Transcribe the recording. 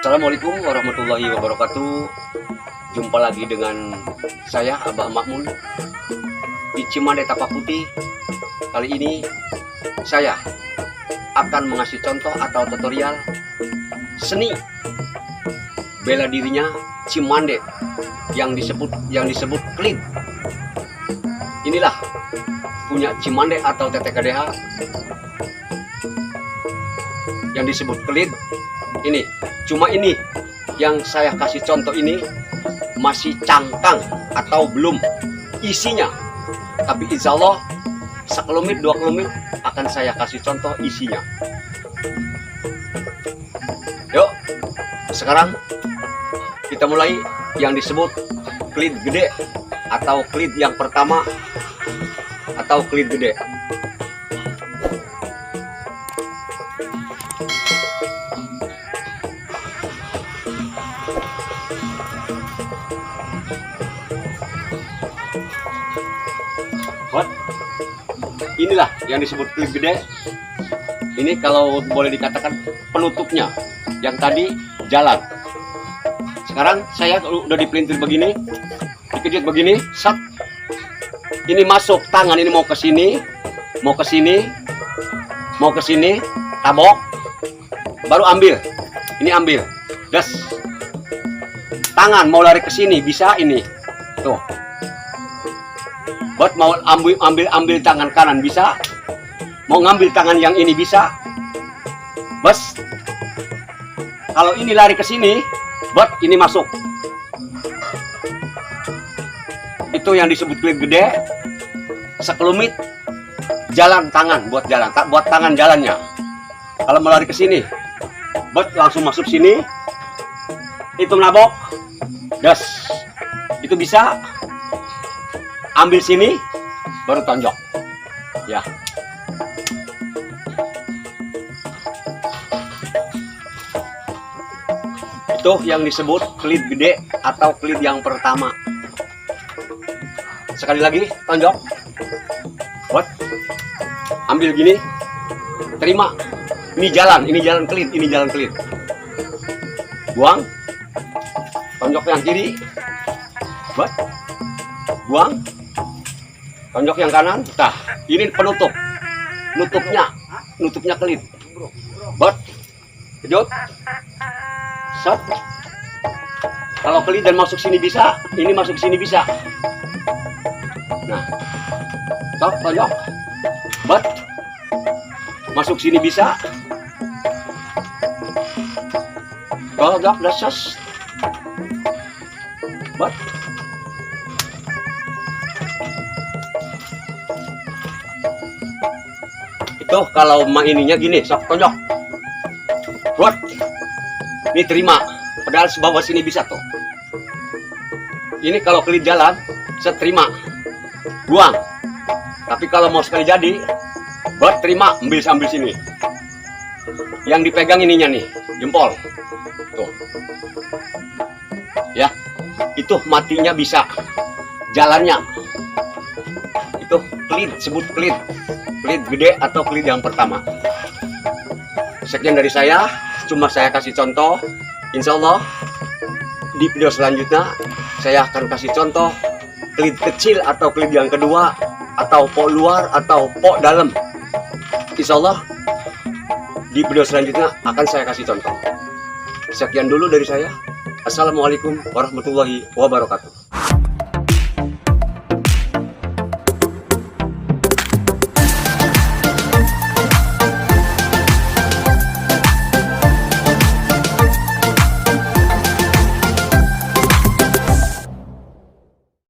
Assalamualaikum warahmatullahi wabarakatuh. Jumpa lagi dengan saya Abah Makmun di Cimande Tapak Putih. Kali ini saya akan mengasih contoh atau tutorial seni bela dirinya Cimande yang disebut klit. Inilah punya Cimande atau TTKDH yang disebut klit. Ini cuma ini yang saya kasih contoh ini masih cangkang atau belum isinya, tapi insya Allah sekelumit dua kelumit akan saya kasih contoh isinya. Yuk, sekarang kita mulai yang disebut klit gede atau klit yang pertama atau klit gede. Inilah yang disebut klit gede. Ini kalau boleh dikatakan penutupnya. Yang tadi jalan. Sekarang saya udah dipelintir begini, dikejut begini, set. Ini masuk tangan, ini mau ke sini, mau ke sini, mau ke sini, tabok, baru ambil. Ini ambil, gas. Tangan mau lari ke sini bisa ini, tuh. Buat mau ambil tangan kanan bisa, mau ngambil tangan yang ini bisa. Bos, kalau ini lari ke sini, buat ini masuk. Itu yang disebut klit gede. Sekelumit jalan tangan buat jalan, buat tangan jalannya. Kalau mau lari ke sini, buat langsung masuk sini. Itu nabok, das. Itu bisa. Ambil sini, baru tonjok. Ya. Itu yang disebut klit gede atau klit yang pertama. Sekali lagi, tonjok. Buat. Ambil gini. Terima. Ini jalan klit, ini jalan klit. Buang. Tonjok yang kiri. Buat. Buang. Tonjok yang kanan, nah ini penutup, nutupnya klit. Bot, kejut, set. Kalau klit dan masuk sini bisa, ini masuk sini bisa. Nah, stop, tonjok, bot, masuk sini bisa. Tonjok, dasos, bot. Tuh kalau ininya gini, sok tonjok. Buat. Ini terima. Padahal sebawah sini bisa tuh. Ini kalau klit jalan, seterima. Buang. Tapi kalau mau sekali jadi, buat terima, ambil sini. Yang dipegang ininya nih, jempol. Tuh. Ya. Itu matinya bisa. Jalannya. Itu klit, sebut klit. Klit gede atau klit yang pertama. Sekian dari saya, cuma saya kasih contoh. Insya Allah di video selanjutnya saya akan kasih contoh klit kecil atau klit yang kedua, atau pok luar atau pok dalam. Insya Allah di video selanjutnya akan saya kasih contoh. Sekian dulu dari saya. Assalamualaikum warahmatullahi wabarakatuh.